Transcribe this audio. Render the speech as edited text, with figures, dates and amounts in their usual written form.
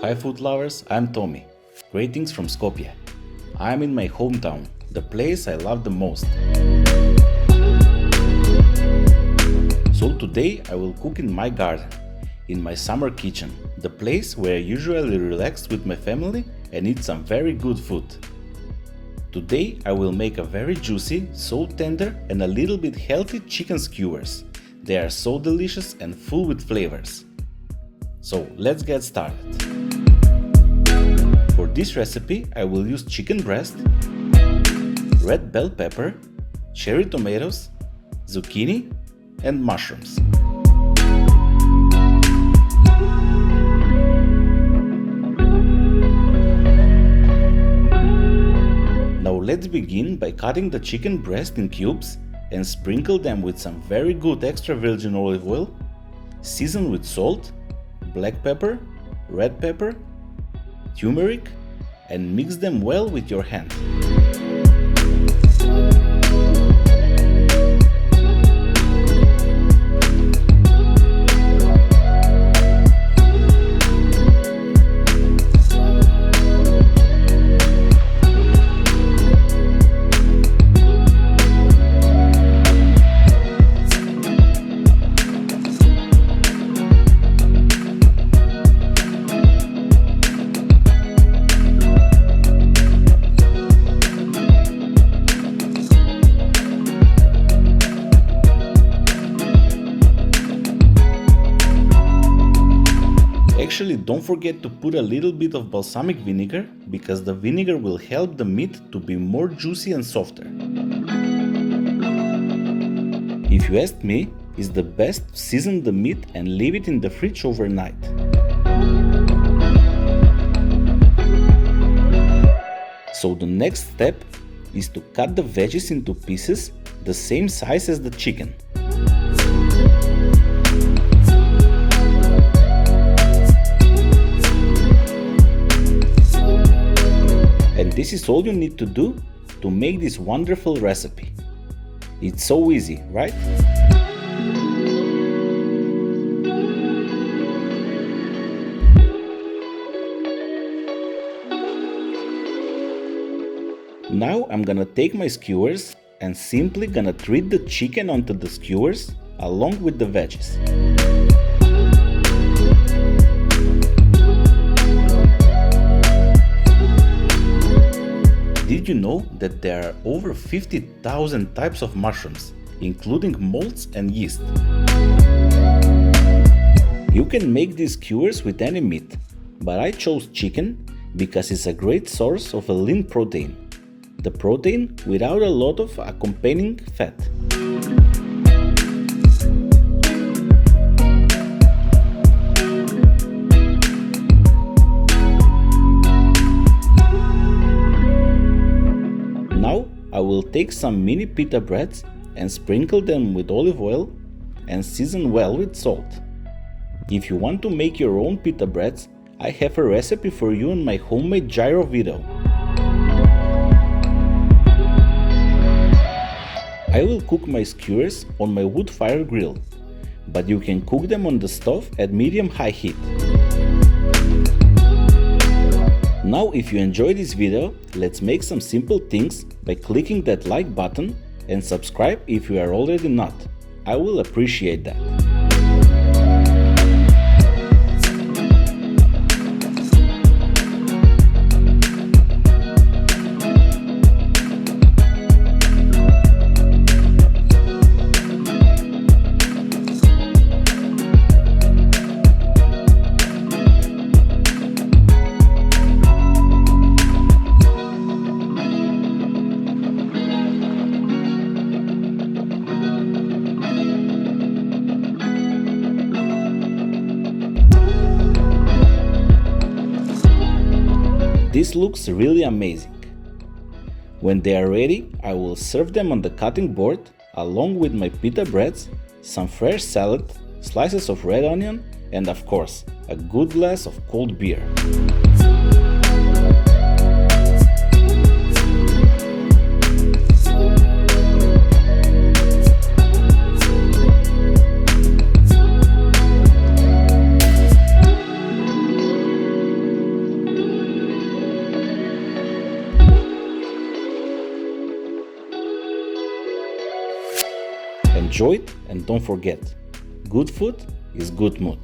Hi food lovers, I'm Tommy. Greetings from Skopje. I'm in my hometown, the place I love the most. So today I will cook in my garden, in my summer kitchen, the place where I usually relax with my family and eat some very good food. Today I will make a very juicy, so tender and a little bit healthy chicken skewers. They are so delicious and full with flavors. So let's get started. For this recipe I will use chicken breast, red bell pepper, cherry tomatoes, zucchini and mushrooms. Now let's begin by cutting the chicken breast in cubes and sprinkle them with some very good extra virgin olive oil, season with salt, black pepper, red pepper, turmeric, and mix them well with your hand. Actually, don't forget to put a little bit of balsamic vinegar, because the vinegar will help the meat to be more juicy and softer. If you ask me, it's the best to season the meat and leave it in the fridge overnight. So the next step is to cut the veggies into pieces the same size as the chicken. And this is all you need to do to make this wonderful recipe. It's so easy, right? Now I'm gonna take my skewers and simply gonna treat the chicken onto the skewers along with the veggies. Did you know that there are over 50,000 types of mushrooms, including molds and yeast? You can make these skewers with any meat, but I chose chicken because it's a great source of a lean protein. The protein without a lot of accompanying fat. I will take some mini pita breads and sprinkle them with olive oil and season well with salt. If you want to make your own pita breads, I have a recipe for you in my homemade gyro video. I will cook my skewers on my wood fire grill, but you can cook them on the stove at medium-high heat. Now, if you enjoyed this video, let's make some simple things by clicking that like button and subscribe if you are already not. I will appreciate that. This looks really amazing. When they are ready, I will serve them on the cutting board along with my pita breads, some fresh salad, slices of red onion, and of course, a good glass of cold beer. Enjoy it and don't forget, good food is good mood.